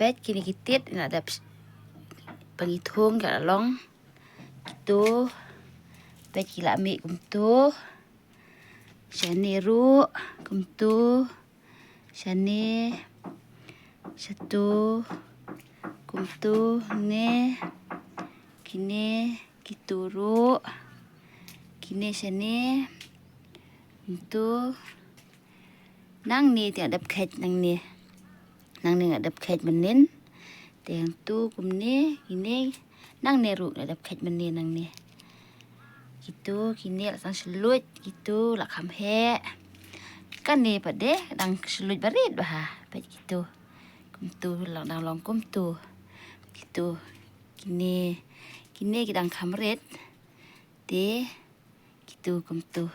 pet kini kitit nak ada penghitung kat long gitu pet kila ambil kumtu shani ru kumtu shani satu kumtu ne kini kituru kini shani kumtu nang ni tiang dap khet nang ni ngak dap khet menin tiang tu kum ni kini nang neru nak dap khet menin nang ni gitu kini langsung selut gitu lak ham he kan ni pade dang selut barit bah pet gitu kum tu lang dang long kum tu gitu kini kita kamret de gitu kum tu